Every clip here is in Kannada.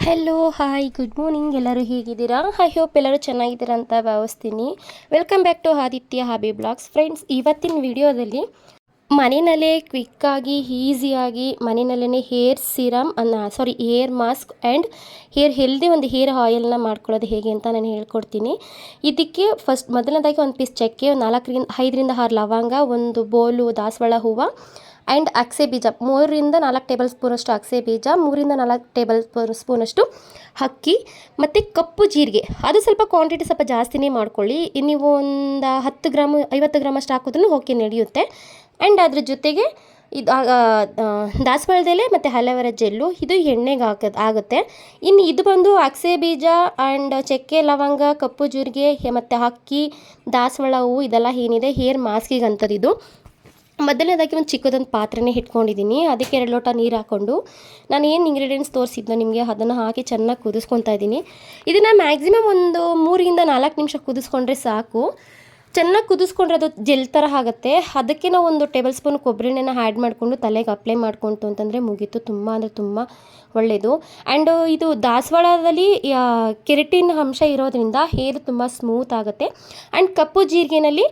Hello hi good morning. ಎಲ್ಲರೂ ಹೇಗಿದ್ದೀರಾ? ಐ ಹೋಪ್ ಎಲ್ಲರೂ ಚೆನ್ನಾಗಿದ್ದೀರಾ ಅಂತ ಭಾವಿಸ್ತೀನಿ. Welcome back to Aditya hobby blogs. Friends, ಇವತ್ತಿನ ವಿಡಿಯೋದಲ್ಲಿ ಮನೆಯಲ್ಲೇ ಕ್ವಿಕ್ಕಾಗಿ ಈಸಿಯಾಗಿ ಮನೆಯಲ್ಲೇ hair serum hair mask and healthy ಒಂದು ಹೇರ್ ಆಯಿಲ್ನ ಮಾಡ್ಕೊಳ್ಳೋದು ಹೇಗೆ ಅಂತ ನಾನು ಹೇಳ್ಕೊಡ್ತೀನಿ. ಇದಕ್ಕೆ ಮೊದಲನೇದಾಗಿ ಒಂದು ಪೀಸ್ ಚಕ್ಕೆ, 5ರಿಂದ 6 ಲವಂಗ, ಒಂದು ಬೋಲು ದಾಸವಾಳ ಹೂವು ಆ್ಯಂಡ್ ಅಗಸೆ ಬೀಜ, 3ರಿಂದ 4 ಟೇಬಲ್ ಸ್ಪೂನಷ್ಟು ಅಗಸೆ ಬೀಜ, 3ರಿಂದ 4 ಟೇಬಲ್ ಸ್ಪೂನಷ್ಟು ಅಕ್ಕಿ ಮತ್ತು ಕಪ್ಪು ಜೀರಿಗೆ. ಅದು ಸ್ವಲ್ಪ ಕ್ವಾಂಟಿಟಿ ಸ್ವಲ್ಪ ಜಾಸ್ತಿನೇ ಮಾಡ್ಕೊಳ್ಳಿ. ನೀವು ಒಂದು 10 ಗ್ರಾಮು 50 ಗ್ರಾಮಷ್ಟು ಹಾಕಿದ್ರೂ ಓಕೆ, ನಡೆಯುತ್ತೆ. ಆ್ಯಂಡ್ ಅದ್ರ ಜೊತೆಗೆ ಇದು ದಾಸವಾಳದೆಲೆ ಮತ್ತು ಅಲೋವೆರಾ ಜೆಲ್ಲು, ಇದು ಎಣ್ಣೆಗೆ ಆಗುತ್ತೆ. ಇನ್ನು ಇದು ಬಂದು ಅಗಸೆ ಬೀಜ ಆ್ಯಂಡ್ ಚಕ್ಕೆ, ಲವಂಗ, ಕಪ್ಪು ಜೀರಿಗೆ ಮತ್ತು ಅಕ್ಕಿ, ದಾಸವಾಳ ಹೂವು, ಇದೆಲ್ಲ ಏನಿದೆ ಹೇರ್ ಮಾಸ್ಕಿಗೆ ಅಂಥದ್ದು. ಇದು ಮೊದಲನೇದಾಗಿ ಒಂದು ಚಿಕ್ಕದೊಂದು ಪಾತ್ರೆನೇ ಇಟ್ಕೊಂಡಿದ್ದೀನಿ. ಅದಕ್ಕೆ 2 ಲೋಟ ನೀರು ಹಾಕ್ಕೊಂಡು ನಾನು ಏನು ಇಂಗ್ರೀಡಿಯೆಂಟ್ಸ್ ತೋರಿಸಿದ್ನೋ ನಿಮಗೆ ಅದನ್ನು ಹಾಕಿ ಚೆನ್ನಾಗಿ ಕುದಿಸ್ಕೊತಾ ಇದ್ದೀನಿ. ಇದನ್ನು ಮ್ಯಾಕ್ಸಿಮಮ್ ಒಂದು 3ರಿಂದ 4 ನಿಮಿಷ ಕುದಿಸ್ಕೊಂಡ್ರೆ ಸಾಕು. ಚೆನ್ನಾಗಿ ಕುದಿಸ್ಕೊಂಡ್ರೆ ಅದು ಜೆಲ್ ಥರ ಆಗುತ್ತೆ. ಅದಕ್ಕೆ ನಾವು ಒಂದು ಟೇಬಲ್ ಸ್ಪೂನ್ ಕೊಬ್ಬರಿ ಎಣ್ಣೆನ ಆ್ಯಡ್ ಮಾಡಿಕೊಂಡು ತಲೆಗೆ ಅಪ್ಲೈ ಮಾಡ್ಕೊಂತು ಅಂತಂದರೆ ಮುಗೀತು. ತುಂಬ ಅಂದರೆ ತುಂಬ ಒಳ್ಳೆಯದು. ಆ್ಯಂಡ್ ಇದು ದಾಸವಾಳದಲ್ಲಿ ಕೆರಟಿನ್ ಅಂಶ ಇರೋದ್ರಿಂದ ಹೇರ್ ತುಂಬ ಸ್ಮೂತ್ ಆಗುತ್ತೆ. ಆ್ಯಂಡ್ ಕಪ್ಪು ಜೀರಿಗೆನಲ್ಲಿ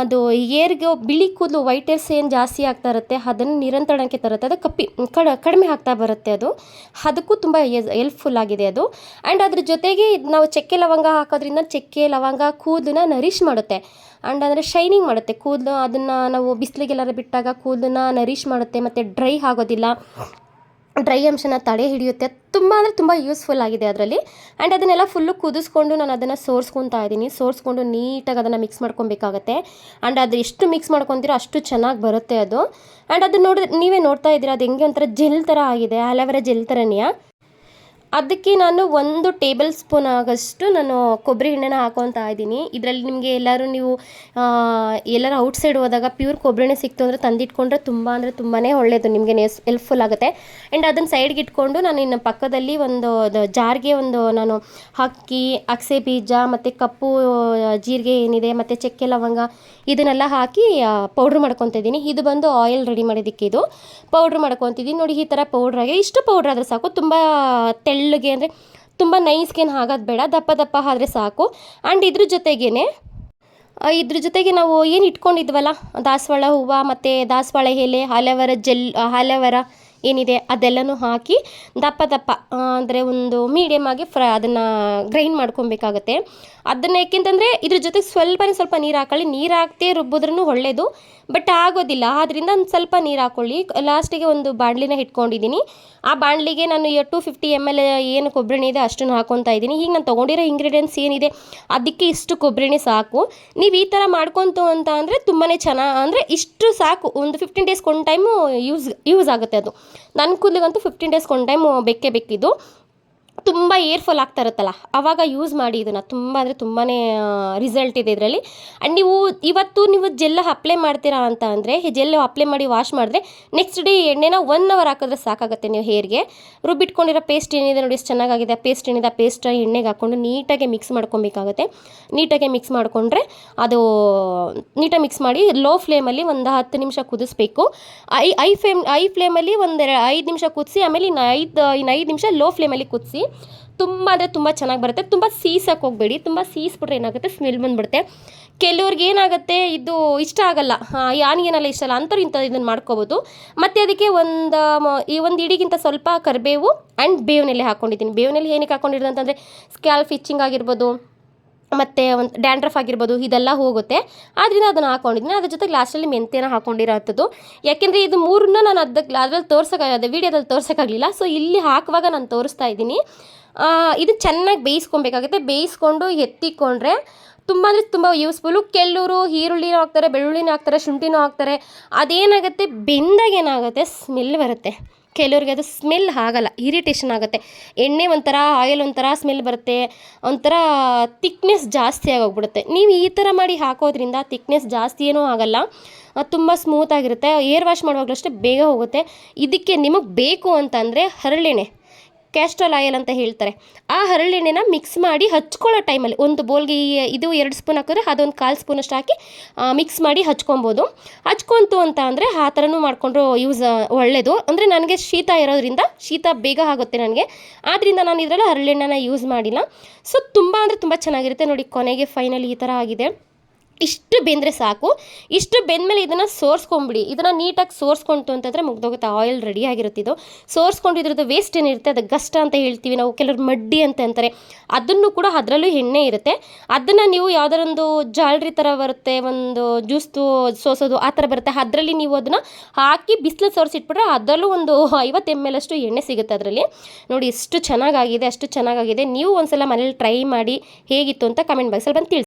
ಅದು ಹೇರ್ಗೆ ಬಿಳಿ ಕೂದಲು, ವೈಟ್ ಹೇರ್ಸ್ ಏನು ಜಾಸ್ತಿ ಆಗ್ತಾ ಇರುತ್ತೆ ಅದನ್ನು ನಿರಂತರಕ್ಕೆ ತರುತ್ತೆ. ಅದು ಕಡಿಮೆ ಆಗ್ತಾ ಬರುತ್ತೆ. ಅದಕ್ಕೂ ತುಂಬ ಹೆಲ್ಪ್ಫುಲ್ ಆಗಿದೆ ಅದು. ಆ್ಯಂಡ್ ಅದ್ರ ಜೊತೆಗೆ ನಾವು ಚಕ್ಕೆ ಲವಂಗ ಹಾಕೋದ್ರಿಂದ ಚಕ್ಕೆ ಲವಂಗ ಕೂದಲನ್ನ ನರಿಶ್ ಮಾಡುತ್ತೆ. ಆ್ಯಂಡ್ ಅಂದರೆ ಶೈನಿಂಗ್ ಮಾಡುತ್ತೆ ಕೂದಲು. ಅದನ್ನು ನಾವು ಬಿಸಿಲಿಗೆಲ್ಲರೂ ಬಿಟ್ಟಾಗ ಕೂದಲನ್ನ ನರಿಶ್ ಮಾಡುತ್ತೆ ಮತ್ತು ಡ್ರೈ ಆಗೋದಿಲ್ಲ, ಡ್ರೈ ಅಂಶನ ತಡೆ ಹಿಡಿಯುತ್ತೆ. ತುಂಬ ಅಂದರೆ ತುಂಬ ಯೂಸ್ಫುಲ್ ಆಗಿದೆ ಅದರಲ್ಲಿ. ಆ್ಯಂಡ್ ಅದನ್ನೆಲ್ಲ ಫುಲ್ಲು ಕುದಿಸ್ಕೊಂಡು ನಾನು ಅದನ್ನು ಸೋರಿಸ್ಕೊತಾ ಇದ್ದೀನಿ. ಸೋರಿಸ್ಕೊಂಡು ನೀಟಾಗಿ ಅದನ್ನು ಮಿಕ್ಸ್ ಮಾಡ್ಕೊಬೇಕಾಗತ್ತೆ. ಆ್ಯಂಡ್ ಅದು ಎಷ್ಟು ಮಿಕ್ಸ್ ಮಾಡ್ಕೊತೀರೋ ಅಷ್ಟು ಚೆನ್ನಾಗಿ ಬರುತ್ತೆ ಅದು. ಆ್ಯಂಡ್ ಅದು ನೀವೇ ನೋಡ್ತಾ ಇದ್ದೀರಾ, ಅದು ಹೆಂಗೆ ಒಂಥರ ಜೆಲ್ ಥರ ಆಗಿದೆ, ಅಲೋವೆರಾ ಜೆಲ್ ಥರನೇ. ಅದಕ್ಕೆ ನಾನು 1 ಟೇಬಲ್ ಸ್ಪೂನ್ ಆಗೋಷ್ಟು ನಾನು ಕೊಬ್ಬರಿ ಎಣ್ಣೆನ ಹಾಕೊತಾ ಇದ್ದೀನಿ. ಇದರಲ್ಲಿ ನಿಮಗೆ ನೀವು ಎಲ್ಲರೂ ಔಟ್ಸೈಡ್ ಹೋದಾಗ ಪ್ಯೂರ್ ಕೊಬ್ಬರಿ ಎಣ್ಣೆ ಸಿಕ್ತು ಅಂದರೆ ತಂದಿಟ್ಕೊಂಡ್ರೆ ತುಂಬ ಅಂದರೆ ತುಂಬಾ ಒಳ್ಳೆಯದು, ನಿಮಗೆ ಹೆಲ್ಪ್ಫುಲ್ ಆಗುತ್ತೆ. ಆ್ಯಂಡ್ ಅದನ್ನು ಸೈಡ್ಗೆ ಇಟ್ಕೊಂಡು ನಾನು ಇನ್ನು ಪಕ್ಕದಲ್ಲಿ ಒಂದು ಜಾರ್ಗೆ ನಾನು ಅಕ್ಕಿ, ಅಗಸೆ ಬೀಜ ಮತ್ತು ಕಪ್ಪು ಜೀರಿಗೆ ಏನಿದೆ ಮತ್ತು ಚಕ್ಕೆ ಲವಂಗ ಇದನ್ನೆಲ್ಲ ಹಾಕಿ ಪೌಡ್ರ್ ಮಾಡ್ಕೊತಾ ಇದ್ದೀನಿ. ಇದು ಬಂದು ಆಯಿಲ್ ರೆಡಿ ಮಾಡೋದಕ್ಕೆ ಇದು ಪೌಡ್ರ್ ಮಾಡ್ಕೊತಿದ್ದೀನಿ. ನೋಡಿ, ಈ ಥರ ಪೌಡ್ರಾಗಿ ಇಷ್ಟು ಪೌಡ್ರ್ ಆದರೆ ಸಾಕು. ತುಂಬ ತೆಳ್ಳಗೆ ಅಂದರೆ ತುಂಬ ನೈಸ್ಗೇನು ಆಗೋದು ಬೇಡ, ದಪ್ಪ ದಪ್ಪ ಆದರೆ ಸಾಕು. ಆ್ಯಂಡ್ ಇದ್ರ ಜೊತೆಗೆ ನಾವು ಏನು ಇಟ್ಕೊಂಡಿದ್ವಲ್ಲ ದಾಸವಾಳ ಹೂವು ಮತ್ತು ದಾಸವಾಳ ಎಲೆ, ಅಲೋವೆರಾ ಏನಿದೆ ಅದೆಲ್ಲನೂ ಹಾಕಿ ದಪ್ಪ ಅಂದರೆ ಒಂದು ಮೀಡಿಯಮ್ ಆಗಿ ಅದನ್ನು ಗ್ರೈಂಡ್ ಮಾಡ್ಕೊಬೇಕಾಗತ್ತೆ. ಅದನ್ನು ಏಕೆಂತಂದರೆ ಇದ್ರ ಜೊತೆಗೆ ಸ್ವಲ್ಪ ನೀರು ಹಾಕೊಳ್ಳಿ. ನೀರು ಹಾಕ್ತೆ ರುಬ್ಬಿದ್ರೂ ಒಳ್ಳೆಯದು, ಬಟ್ ಆಗೋದಿಲ್ಲ. ಆದ್ದರಿಂದ ಒಂದು ಸ್ವಲ್ಪ ನೀರು ಹಾಕ್ಕೊಳ್ಳಿ. ಲಾಸ್ಟಿಗೆ ಒಂದು ಬಾಣಲಿನ ಇಟ್ಕೊಂಡಿದ್ದೀನಿ. ಆ ಬಾಣಲಿಗೆ ನಾನು 250 ml ಏನು ಕೊಬ್ಬರಿ ಎಣ್ಣೆ ಇದೆ ಅಷ್ಟನ್ನು ಹಾಕ್ಕೊತಾ ಇದ್ದೀನಿ. ಈಗ ನಾನು ತೊಗೊಂಡಿರೋ ಇಂಗ್ರೀಡಿಯೆಂಟ್ಸ್ ಏನಿದೆ ಅದಕ್ಕೆ ಇಷ್ಟು ಕೊಬ್ಬರಿ ಎಣ್ಣೆ ಸಾಕು. ನೀವು ಈ ಥರ ಮಾಡ್ಕೊತು ಅಂತ ಅಂದರೆ ತುಂಬಾ ಚೆನ್ನಾಗಿ, ಅಂದರೆ ಇಷ್ಟು ಸಾಕು. ಒಂದು 15 ಡೇಸ್ಗೆ ಒಂದು ಟೈಮು ಯೂಸ್ ಆಗುತ್ತೆ ಅದು. ನನ್ನ ಕೂದಲಿಗಂತೂ 15 ಡೇಸ್ಗೆ ಒಂದು ಟೈಮು ಬೇಕಿದ್ದು. ತುಂಬ ಏರ್ಫಾಲ್ ಆಗ್ತಾ ಇರುತ್ತಲ್ಲ ಆವಾಗ ಯೂಸ್ ಮಾಡಿ. ಇದನ್ನು ತುಂಬ ಅಂದರೆ ತುಂಬಾ ರಿಸಲ್ಟ್ ಇದೆ ಇದರಲ್ಲಿ. ಆ್ಯಂಡ್ ನೀವು ಜೆಲ್ ಅಪ್ಲೈ ಮಾಡ್ತೀರಾ ಅಂತ ಅಂದರೆ ಜೆಲ್ ಅಪ್ಲೈ ಮಾಡಿ ವಾಶ್ ಮಾಡಿದ್ರೆ ನೆಕ್ಸ್ಟ್ ಡೇ ಎಣ್ಣೆನ 1 ಅವರ್ ಹಾಕಿದ್ರೆ ಸಾಕಾಗುತ್ತೆ. ನೀವು ಹೇರ್ಗೆ ರುಬ್ಬಿಟ್ಕೊಂಡಿರೋ ಪೇಸ್ಟ್ ಏನಿದೆ ನೋಡಿ, ಎಷ್ಟು ಚೆನ್ನಾಗಿದೆ ಪೇಸ್ಟ್ ಏನಿದೆ, ಆ ಪೇಸ್ಟ್ ಎಣ್ಣೆಗೆ ಹಾಕ್ಕೊಂಡು ನೀಟಾಗಿ ಮಿಕ್ಸ್ ಮಾಡ್ಕೊಬೇಕಾಗುತ್ತೆ. ನೀಟಾಗಿ ಮಿಕ್ಸ್ ಮಾಡಿಕೊಂಡ್ರೆ ಅದು ನೀಟಾಗಿ ಮಿಕ್ಸ್ ಮಾಡಿ ಲೋ ಫ್ಲೇಮಲ್ಲಿ ಒಂದು 10 ನಿಮಿಷ ಕುದಿಸ್ಬೇಕು. ಐ ಫ್ಲೇಮಲ್ಲಿ ಒಂದು 5 ನಿಮಿಷ ಕುದಿಸಿ, ಆಮೇಲೆ ಇನ್ನು 5 ನಿಮಿಷ ಲೋ ಫ್ಲೇಮಲ್ಲಿ ಕುದಿಸಿ. ತುಂಬ ಅಂದರೆ ತುಂಬ ಚೆನ್ನಾಗಿ ಬರುತ್ತೆ. ತುಂಬ ಸೀಸಕ್ಕೆ ಹೋಗಬೇಡಿ. ತುಂಬ ಸೀಸ್ಬಿಟ್ರೆ ಏನಾಗುತ್ತೆ, ಸ್ಮೆಲ್ ಬಂದುಬಿಡುತ್ತೆ. ಕೆಲವ್ರಿಗೆ ಏನಾಗುತ್ತೆ, ಇದು ಇಷ್ಟ ಆಗಲ್ಲ, ಯಾನಿಗೇನೆಲ್ಲ ಇಷ್ಟ ಅಲ್ಲ ಅಂಥವ್ರು ಇದನ್ನು ಮಾಡ್ಕೋಬೋದು. ಮತ್ತು ಅದಕ್ಕೆ ಒಂದು ಇಡಿಗಿಂತ ಸ್ವಲ್ಪ ಕರಿಬೇವು ಆ್ಯಂಡ್ ಬೇವಿನೆಲೆ ಹಾಕ್ಕೊಂಡಿದ್ದೀನಿ. ಬೇವಿನೆಲೆ ಏನಕ್ಕೆ ಹಾಕ್ಕೊಂಡಿರೋದು ಅಂತಂದರೆ ಸ್ಕ್ಯಾಲ್ಪ್ ಇಚ್ಚಿಂಗ್ ಆಗಿರ್ಬೋದು ಮತ್ತು ಒಂದು ಡ್ಯಾಂಡ್ರಫ್ ಆಗಿರ್ಬೋದು, ಇದೆಲ್ಲ ಹೋಗುತ್ತೆ. ಆದ್ದರಿಂದ ಅದನ್ನು ಹಾಕ್ಕೊಂಡಿದ್ದೀನಿ. ಅದ್ರ ಜೊತೆಗೆ ಲಾಸ್ಟಲ್ಲಿ ಮೆಂತ್ಯನ ಹಾಕ್ಕೊಂಡಿರೋ ಅಂಥದ್ದು. ಯಾಕೆಂದರೆ ಇದು 3ನ್ನ ನಾನು ಅದ್ರಲ್ಲಿ ವೀಡಿಯೋದಲ್ಲಿ ತೋರ್ಸೋಕ್ಕಾಗಲಿಲ್ಲ. ಸೊ ಇಲ್ಲಿ ಹಾಕುವಾಗ ನಾನು ತೋರಿಸ್ತಾ ಇದ್ದೀನಿ. ಇದು ಚೆನ್ನಾಗಿ ಬೇಯಿಸ್ಕೊಬೇಕಾಗುತ್ತೆ. ಬೇಯಿಸ್ಕೊಂಡು ಎತ್ತಿಕೊಂಡ್ರೆ ತುಂಬ ಅಂದರೆ ತುಂಬ ಯೂಸ್ಫುಲ್ಲು. ಕೆಲವರು ಈರುಳ್ಳಿನೂ ಹಾಕ್ತಾರೆ, ಬೆಳ್ಳುಳ್ಳಿನೂ ಹಾಕ್ತಾರೆ, ಶುಂಠಿನೂ ಹಾಕ್ತಾರೆ. ಅದೇನಾಗುತ್ತೆ, ಬೆಂದಾಗ ಏನಾಗುತ್ತೆ, ಸ್ಮೆಲ್ ಬರುತ್ತೆ. ಕೆಲವ್ರಿಗೆ ಅದು ಸ್ಮೆಲ್ ಆಗಲ್ಲ, ಇರಿಟೇಷನ್ ಆಗುತ್ತೆ. ಎಣ್ಣೆ ಒಂಥರ, ಆಯಿಲ್ ಒಂಥರ ಸ್ಮೆಲ್ ಬರುತ್ತೆ, ಒಂಥರ ತಿಕ್ನೆಸ್ ಜಾಸ್ತಿ ಆಗೋಗ್ಬಿಡುತ್ತೆ. ನೀವು ಈ ಥರ ಮಾಡಿ ಹಾಕೋದ್ರಿಂದ ತಿಕ್ನೆಸ್ ಜಾಸ್ತಿ ಏನೂ ಆಗಲ್ಲ, ತುಂಬ ಸ್ಮೂತಾಗಿರುತ್ತೆ. ಏರ್ ವಾಶ್ ಮಾಡುವಾಗಲೂ ಅಷ್ಟೇ ಬೇಗ ಹೋಗುತ್ತೆ. ಇದಕ್ಕೆ ನಿಮಗೆ ಬೇಕು ಅಂತಂದರೆ ಹರಳೆಣ್ಣೆ ಕ್ಯಾಸ್ಟ್ರಾಲ್ ಆಯಿಲ್ ಅಂತ ಹೇಳ್ತಾರೆ. ಆ ಹರಳೆಣ್ಣೆನ ಮಿಕ್ಸ್ ಮಾಡಿ ಹಚ್ಕೊಳ್ಳೋ ಟೈಮಲ್ಲಿ ಒಂದು ಬೌಲ್ಗೆ ಇದು 2 ಸ್ಪೂನ್ ಹಾಕಿದ್ರೆ ಅದೊಂದು 1/4 ಸ್ಪೂನಷ್ಟು ಹಾಕಿ ಮಿಕ್ಸ್ ಮಾಡಿ ಹಚ್ಕೊಬೋದು. ಹಚ್ಕೊಂತು ಅಂತ ಅಂದರೆ ಆ ಥರನೂ ಮಾಡಿಕೊಂಡ್ರು ಯೂಸ್ ಒಳ್ಳೆಯದು. ಅಂದರೆ ನನಗೆ ಶೀತ ಇರೋದ್ರಿಂದ ಶೀತ ಬೇಗ ಆಗುತ್ತೆ ನನಗೆ, ಆದ್ದರಿಂದ ನಾನು ಇದರಲ್ಲಿ ಹರಳೆಣ್ಣೆನ ಯೂಸ್ ಮಾಡಿಲ್ಲ. ಸೊ ತುಂಬ ಅಂದರೆ ತುಂಬ ಚೆನ್ನಾಗಿರುತ್ತೆ ನೋಡಿ. ಕೊನೆಗೆ ಫೈನಲಿ ಈ ಥರ ಆಗಿದೆ. ಇಷ್ಟು ಬೆಂದರೆ ಸಾಕು. ಇಷ್ಟು ಬೆಂದಮೇಲೆ ಇದನ್ನು ಸೋರಿಸ್ಕೊಂಬಿಡಿ. ಇದನ್ನು ನೀಟಾಗಿ ಸೋರಿಸ್ಕೊಂತು ಅಂತಂದರೆ ಮುಗ್ದೋಗುತ್ತೆ. ಆಯಿಲ್ ರೆಡಿಯಾಗಿರುತ್ತೆ. ಇದು ಸೋರಿಸ್ಕೊಂಡು ಇದ್ರದ್ದು ವೇಸ್ಟ್ ಏನಿರುತ್ತೆ ಅದು ಗಷ್ಟ ಅಂತ ಹೇಳ್ತೀವಿ ನಾವು, ಕೆಲವರು ಮಡ್ಡಿ ಅಂತ ಅಂತಾರೆ. ಅದನ್ನು ಕೂಡ ಅದರಲ್ಲೂ ಎಣ್ಣೆ ಇರುತ್ತೆ. ಅದನ್ನು ನೀವು ಯಾವುದಾರೊಂದು ಜಾಲರಿ ಥರ ಬರುತ್ತೆ, ಒಂದು ಜ್ಯೂಸ್ದು ಸೋಸೋದು ಆ ಥರ ಬರುತ್ತೆ, ಅದರಲ್ಲಿ ನೀವು ಅದನ್ನು ಹಾಕಿ ಬಿಸಿಲು ಸೋರಿಸಿಟ್ಬಿಟ್ರೆ ಅದರಲ್ಲೂ ಒಂದು 50 ml ಅಷ್ಟು ಎಣ್ಣೆ ಸಿಗುತ್ತೆ ಅದರಲ್ಲಿ. ನೋಡಿ ಎಷ್ಟು ಚೆನ್ನಾಗಾಗಿದೆ, ಅಷ್ಟು ಚೆನ್ನಾಗಾಗಿದೆ. ನೀವು ಒಂದ್ಸಲ ಮನೇಲಿ ಟ್ರೈ ಮಾಡಿ ಹೇಗಿತ್ತು ಅಂತ ಕಮೆಂಟ್ ಬಾಕ್ಸಲ್ಲಿ ಬಂದು ತಿಳಿಸಿ.